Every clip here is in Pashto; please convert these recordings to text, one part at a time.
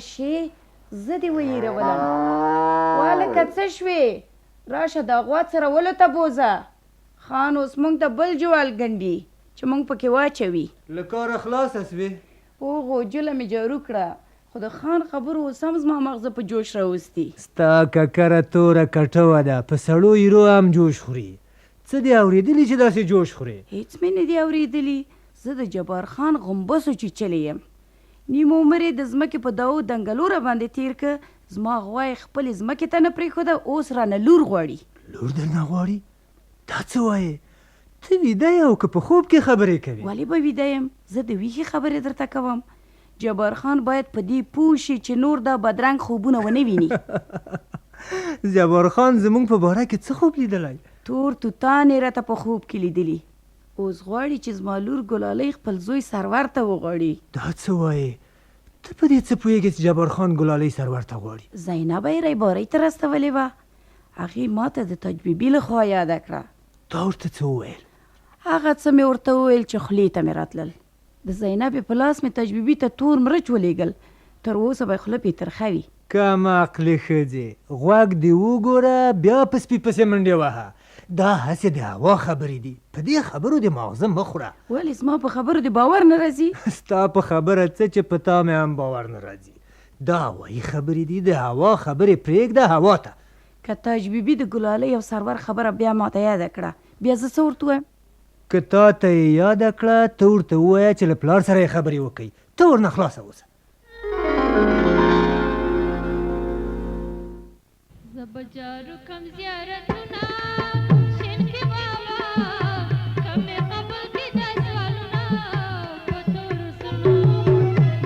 شې زه دې ویرولم. والکه څه شوې؟ راشه دا غوا څرولو ته بوځه. خان اوس موږ ته بل جوال ګنډي چې موږ پکې واچوي. له کاره خلاصه سوې؟ اوغو جله مې جارو کړه، خو د خان خبرو اوس هم زما مغزه په جوش راوستي. ستا ککره توره کټوه ده، په سړو ایرو هم جوش خوري. څه دې اورېدلي چې داسې جوش خوري؟ هېڅ مې نه دي اورېدلي. زه د جبار خان غومبسو چیچلی یم. نیم عمر یې د ځمکې په داو دنګلو را باندې تېر که. زما غوا یې خپلې ځمکې ته نه پرېښوده، اوس رانه لور غواړي. لور درنه غواړي؟ دا څه وایې؟ ته ویده یې او که په خوب کې خبرې کوې؟ ولې به ویده یم؟ زه د ویښې خبرې درته کوم. جبار خان باید په دې پوه شي چې نور دا بدرنګ خوبونه ونه ویني. جبار خان زموږ په باره کې څه خوب لیدلی؟ تور توتان یې راته په خوب کې لیدلي. اوس غواړي چې زما لور ګلالۍ خپل زوی سرور ته وغواړي. دا څه وایې؟ ته په دې څه پوهېږې چې جبار خان ګلالۍ سرور ته غواړي؟ زینبه یې ریبارۍ ته راستولې وه. هغې ما ته د تجبیبي له خوا یاده کړه. تا ورته څه وویل؟ هغه څه مې ورته وویل چې خولې ته مې راتلل. د زینبې په لاس مې تجبیبي ته تور مرچ ولېږل. تر اوسه به یې خوله پې ترخه وي. کم عقلې ښځې، غوږ دې وګوره بیا په سپي پسې منډې وهه. دا هسې د هوا خبرې دي، په دې خبرو دې ماغزه مه خوره. ولې زما په خبرو دې باور نه راځي؟ ستا په خبره څه چې په تا مې هم باور نه راځي. دا هوایي خبرې دي، د هوا خبرې پرېږده هوا ته. که تجبیبي د ګلالۍ او سرور خبره بیا ماته یاده کړه، بیا زه څه ورته وایم؟ که تا ته یې یاده کړه، ته ورته ووایه چې له پلار سره یې خبرې وکړئ. ته ورنه خلاصه اوسه. زه به جارو کم زیارتونه شین کې بابا کمې قبول کې دا سوالونه په تورو سنو.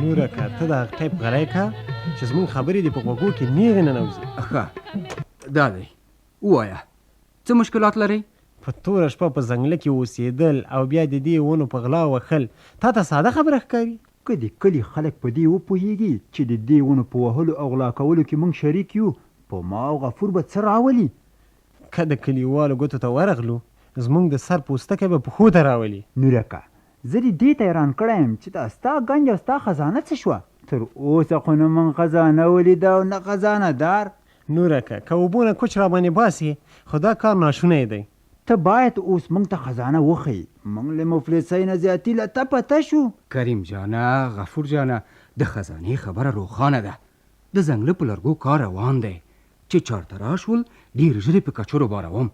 نوره که ته د هغه ټایپ غلی که چې زموږ خبرې دې په غوږو کې نیغې ننوځي. ښه دا دی، ووایه څه مشکلات لرئ؟ په توره شپه په ځنګله کې اوسېدل او بیا د دې ونو په غلا وهل تا ته ساده خبره ښکاري؟ که د کلي خلک په دې وپوهېږي چې د دې ونو په وهلو او غلا کولو کې موږ شریک یو، په ما او غفور به څه راولي؟ که د کلیوالو ګوتو ته ورغلو، زموږ د سر پوستکی به پښو ته راولي. نورکه زه دې دې ته حیران کړی یم چې دا ستا ګنج او ستا خزانه څه شوه؟ تر اوسه خو نه موږ خزانه ولیده او نه خزانه دار. نورکه که اوبونه کوچ را باندې باسي، خو دا کار ناشونی دی. ته باید اوس موږ ته خزانه وښیي. موږ له مفلسۍ نه زیاتي له تپه ته شو. کریم جانه، غفور جانه، د خزانې خبره روښانه ده. د ځنګله په لرګو کار روان دی چې چارته راشول ډېر ژر په کچرو باروم.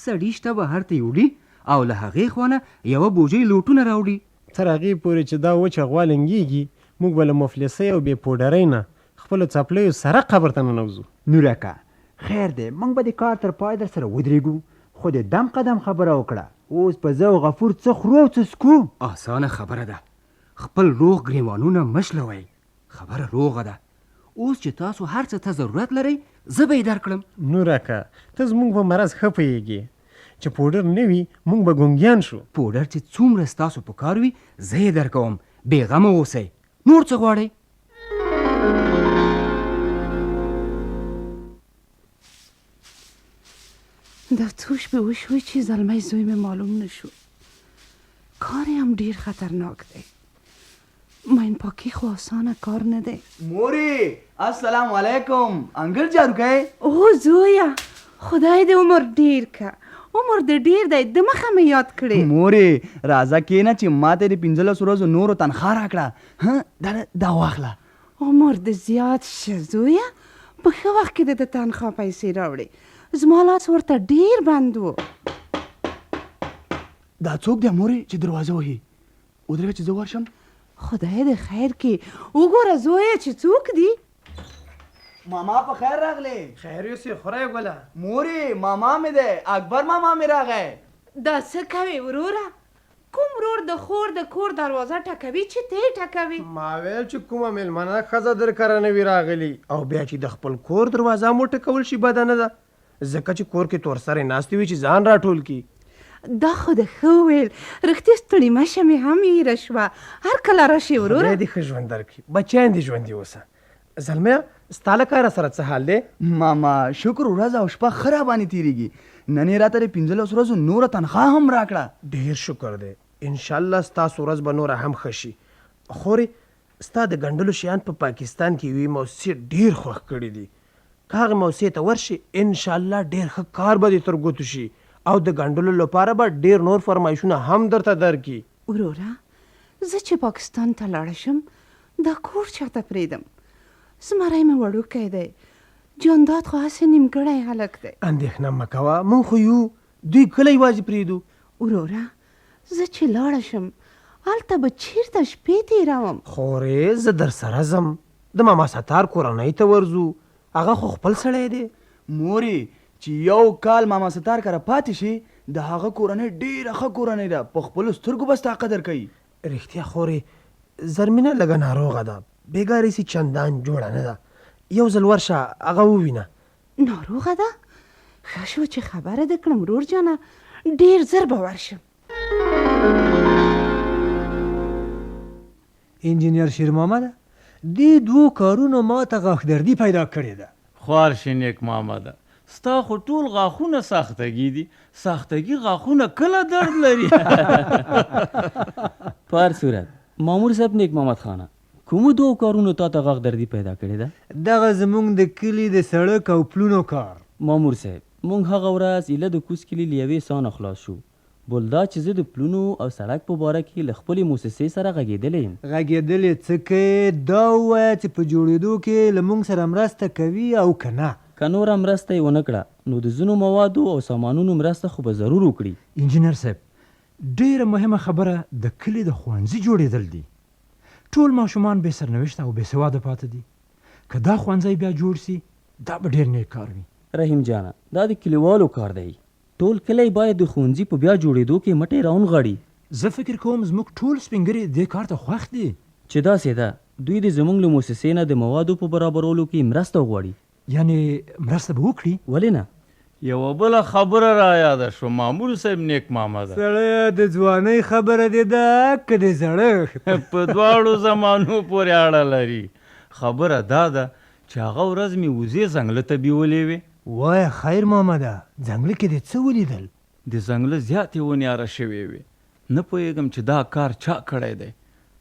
سړي شته بهر ته یوړي او له هغې خوا نه یوه بوجۍ لوټونه راوړي. تر هغې پورې چې دا وچه غوا لنګېږي، موږ به له مفلسۍ او بې پوډرۍ نه خپلو څپلیو سره قبر ته ننوځو. نورکه خیر دی، موږ به د کار تر پای در سره ودرېږو، خو د دم قدم خبره وکړه. اوس په زه او غفور څه خورو او څه څکو؟ اسانه خبره ده، خپل روغ ګریوانونه مشلوئ. خبره روغه ده. اوس چې تاسو هر څه ته ضرورت لرئ، زه به یې درکړم. نورکه ته زموږ په مرض ښه پوهېږې چې پوډر نه وي موږ به ګونګیان شو. پوډر چې څومره ستاسو په کار وي زه یې درکوم. بېغمه اوسئ. نور څه غواړئ؟ دا څو شپې وشوې چې زلمی زوی مې معلوم نه شو. کار یې هم ډېر خطرناک دی. ماین پاکي خو آسانه کار نه دی. مورې السلام علیکم. انګل جارو کوئ؟ او زویه خدای دې عمر ډېر که. عمر دې ډېر دی، د مخه مې یاد کړې. مورې راځه کېنه چې ما ته د 15 ورځو نورو تنخوا راکړه. دا واخله. عمر دې زیات شه زویه، په ښه وخت کې د تنخوا پیسې راوړې. زما لاس ورته ډېر بند و. دا څوک دی مورې چې دروازه وهي؟ ودرېږه چې زه ورشم. خدای دې خیر کې. وګوره زویه چې څوک دی. ماما په خیر راغلی. خیر یوسې خورای ګله. مورې ماما مې دی، اکبر ماما مې راغی. دا څه کوې وروره؟ کوم ورور د خور د کور دروازه ټکوي چې ته یې ټکوي؟ ما ویل چې کومه مېلمنه ښځه در کره نه وي راغلي او بیا چې د خپل کور دروازه مو ټکول شي بده نه ده، ځکه چې کور کې تور سرې ناستې وي چې ځان راټول کړي. دا خو د ښه وویل. رښتیا ستړې مشه مې هم هیره شوه. هر کله راشې وروره. خدای دې ښه ژوند درکړي، بچیان دې ژوندي اوسه. زلمیه ستا له کاره سره څه حال دی؟ ماما شکر ورځ او شپه ښه راباندې تېرېږي. نن یې راته د 15 ورځو نوره تنخوا هم راکړه. ډېر شکر دی. انشاءالله ستاسو ورځ به نوره هم ښه شي. خورې ستا د ګنډلو شیان په پاکستان کې یوې موسسې ډېر خوښ کړي دي. که هغې موسسې ته ورشي انشاءالله ډېر ښه کار به دې تر ګوتو شي او د ګنډلو لپاره به ډېر نور فرمایشونه هم درته درکړي. وروره زه چې پاکستان ته لاړه شم دا کور چاته پرېږدم. زمری مې وړوکی دی، جانداد خو هسې نیمګړی هلک دی. اندېښنه مه کوه، موږ خو یو دوی کله یوازې پرېږدو. وروره زه چې لاړه شم هلته به چیرته شپې تېروم. خورې زه در سره ځم، د ماما ستار کورنۍ ته ورځو، هغه خو خپل سړی دی. مورې چې یو کال ماما ستار کره پاتې شي د هغه کورنۍ ډېره ښه کورنۍ ده، په خپلو سترګو به ستا قدر کوي. رښتیا خورې زرمینه لږه ناروغه ده، بېګارې سي چندان جوړه نه ده. یو ځل ورشه هغه ووینه. ناروغه ده؟ ښه شو چې خبره دې کړم ورور جانه، ډېر زر به ورشم. انجینیر شیر محمده دې دوو کارونو ما ته غاښدردي پیدا کړې ده. خوار شي نیک محمده، ستا خو ټول غاښونه ساختګي دي، ساختګي غاښونه کله درد لري. په هر صورت مامور صاحب نیک محمد خانه، کومو دوو کارونو تا ته غاښ دردي پیدا کړې ده؟ دغه زموږ د کلي د سړک او پلونو کار. مامور صاحب مونږ هغه ورځ ایله د کوز کلي له یوې سانه خلاص شو. بولدا چې زه د پلونو او سړک په باره کې له خپلې موسسې سره غږېدلی یم. غږېدلې څه کوې؟ دا ووایه چې په جوړېدو کې له موږ سره مرسته کوي او که نه. که نوره مرسته یې ونه کړه نو د ځینو موادو او سامانونو مرسته خو به ضرور وکړي. انجینر صاحب ډېره مهمه خبره د کلي د ښوونځي جوړېدل دي. ټول ماشومان بې سرنوشته او بې سواده پاتې دي. که دا ښوونځی بیا جوړ سي دا به ډېر نیک کار وي. رحیم جانه دا د کلیوالو کار دی، ټول کلی باید د ښوونځي په بیا جوړېدو کې مټې راونغاړي. زه فکر کوم زموږ ټول سپین ږیري دې کار ته خوښ دي. چې داسې ده دوی د زموږ له موسسې نه د موادو په برابرولو کې مرسته وغواړي. یعنې مرسته به وکړي؟ ولې نه؟ یوه بله خبره را یاده شو مامور صاحب نیک محمده. سړیه د ځوانۍ خبره دې ده که د زړښت؟ په دواړو زمانو پورې اړه لري. خبره دا ده چې هغه ورځ مې وزې ځنګله ته بیولې وې. وایه خیر محمده ځنګله کې دې څه ولیدل؟ د ځنګله زیاتې ونې اره شوې وې. نه پوهېږم چې دا کار چا کړی دی.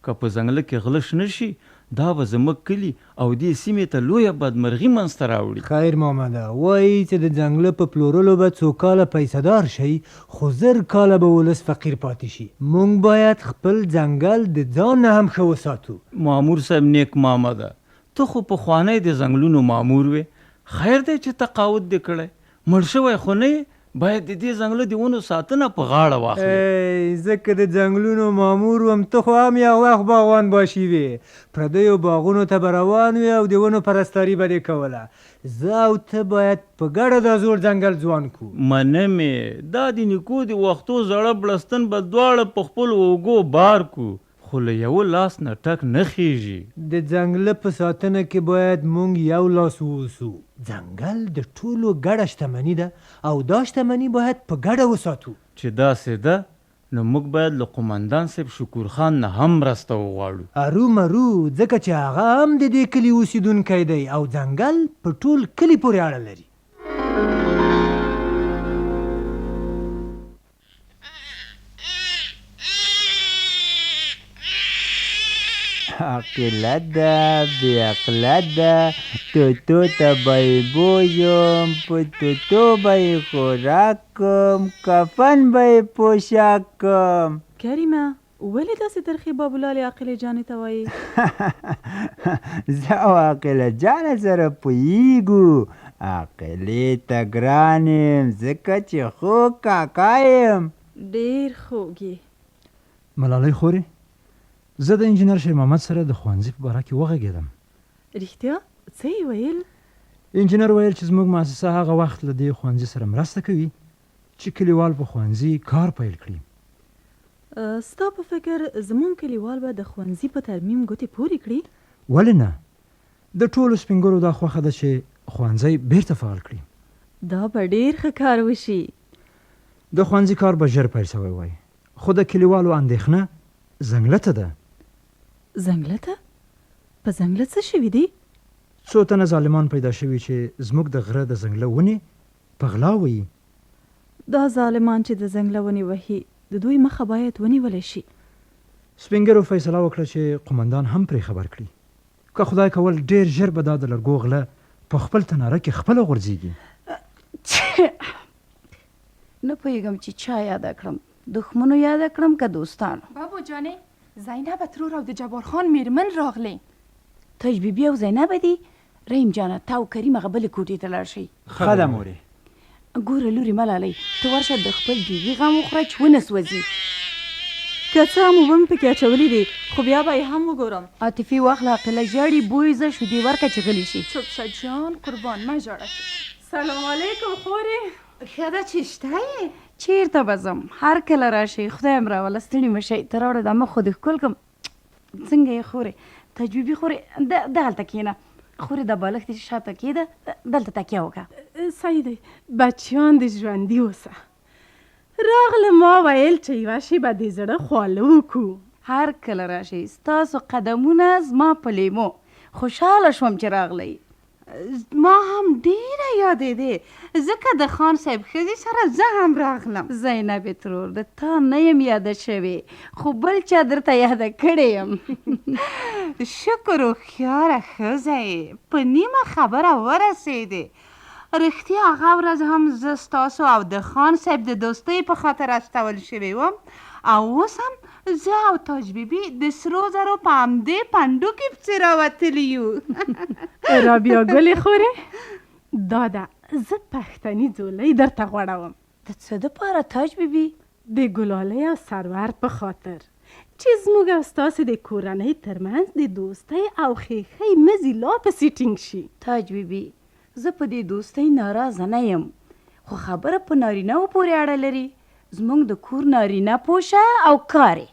که په ځنګله کې غله شنه شي دا به زموږ کلي او دې سیمې ته لویه بدمرغي منځته راوړي. خیر محمده وایي چې د ځنګله په پلورلو به څو کاله پیسهدار شئ خو زر کاله به ولس فقیر پاتې شي. موږ باید خپل ځنګل د ځان نه هم ښه وساتو. مامور صاحب نیک محمده ته خو پخوانی د ځنګلونو مامور وې، خیر دی چې تقاعد دې کړی، مړ شوی خو نه یې، باید د دې ځنګله د ونو ساتنه په غاړه واخلې. ځکه د ځنګلونو مامور وم ته خو هم یو وخت باغوان باشي وې، پردیو باغونو ته به روان وې او د ونو پرستاري به دې کوله. زه او ته باید په ګډه دا زوړ ځنګل ځوان کړو. منمې دا د نیکو د وختو زړه بړستن به دواړه په خپلو اوږو بار کړو، خو له یوه لاس نه ټک نه خیږي. د ځنګله په ساتنه کې باید موږ یو لاس ووسو. ځنګل د ټولو ګډه شتمني ده او دا شتمني باید په ګډه وساتو. چې داسې ده نو موږ باید له قمندان صاحب شکور خان نه هم مرسته وغواړو. ارومرو ځکه چې هغه هم د دې کلي اوسیدونکی دی او ځنګل په ټول کلي پورې اړه لري. عقله ده بې عقله ده توتو ته به یې بویم په توتو به یې خوراک کم کفن به یې پوشاک کم. کریمه ولې داسې ترخې بابولالې عاقلې جانې ته وایي؟ زه او عاقله جانه سره پوهېږو، عاقلې ته ګران یم ځکه چې خوږ کاکا یم. ډېر خوږ یې. ملالۍ خورې زه د انجینر شیر محمد سره د ښوونځي په باره کې وغږېدم. رښتیا څه یې ویل؟ انجینر ویل چې زموږ مؤسسه هغه وخت له دې ښوونځي سره مرسته کوي چې کلیوال په ښوونځي کار پیل کړي. ستا په فکر زموږ کلیوال به د ښوونځي په ترمیم ګوتې پورې کړي؟ ولې نه؟ د ټولو سپین ږیرو دا خوښه ده چې ښوونځی بیرته فعال کړي. دا به ډېر ښه کار وشي. د ښوونځي کار به ژر پیل سوی وای، خو د کلیوالو اندېښنه ځنګله ته ده. ځنګله ته؟ په ځنګله څه شوي دي؟ څو تنه ظالمان پیدا شوي چې زموږ د غره د ځنګله ونې په غلا وهي. دا ظالمان چې د ځنګله ونې وهي د دوی مخه باید ونیولی شي. سپینګرو فیصله وکړه چې قومندان هم پرې خبر کړي. که خدای کول ډېر ژر به دا د لرګو غله په خپل تناره کې خپله غورځېږي. نه پوهېږم چې چا یاده کړم، دښمنو یاده کړم که دوستانو. بابو جانې زینب ترور او د جبار خان میرمن راغلی. تاج بیبي او زینب دي؟ رحیم جانه تا او کریم هغه بلې کوټې ته لاړ شئ. ښه ده مورې. ګوره لورې ملالۍ، ته ورشه د خپل بیبي غم وخوره چې ونه سوځي. که څه هم اوبه مې پکې اچولي دي خو بیا به یې هم وګورم. عاطفي واخله عقله ژاړي بوی زه شودې ورکه چې غلی شي. چوپ شه جان قربان مه ژاړه. سلام علیکم خورې. ښه ده چې شته یې. چیرته به ځم؟ هر کله راشئ، خدای م راوله، ستړي مه شئ. ته راوړه دا مخ خو دې ښکل کړم. څنګه یې خورې؟ تجویبي خورې دغلته کښېنه. خورې دا بالښت دې شاته کېده، دلته تکیه وکړه. صحیح دی، بچیان دې ژوندي اوسه. راغله ما ویل چې یوه شېبه دې زړه خواله وکړو. هر کله راشئ، ستاسو قدمونه زما په لیمو. خوشحاله شوم چې راغلی. ما هم ډیره یادېدې، ځکه د خان صاحب ښځې سره زه هم راغلم. زینب ترور، د تا نه یم یاده شوې، خو بل چا درته یاده کړې یم. شکر هوښیاره ښځه یې، په نیمه خبره ورسېدې. رښتیا هغه ورځ هم زه ستاسو او د خان صاحب د دوستۍ په خاطر استول شوې وم، او اوس هم زه او تاج بیبي د سرو زرو په همدې پنډو کې پسې راوتلي یو. رابیا ګلې خورې، دا ده زه پښتني ځولۍ درته غوړوم. د څه دپاره تاج بیبي؟ د ګلالۍ او سرور په خاطر چې زموږ او ستاسې د کورنۍ ترمنځ د دوستۍ او ښیښۍ مزي لا پسې ټینګ شي. تاج بیبي، زه په دې دوستۍ ناراضه نه یم، خو خبره په نارینه‌و پورې اړه لري. زموږ د کور نارینه پوشه او کارې.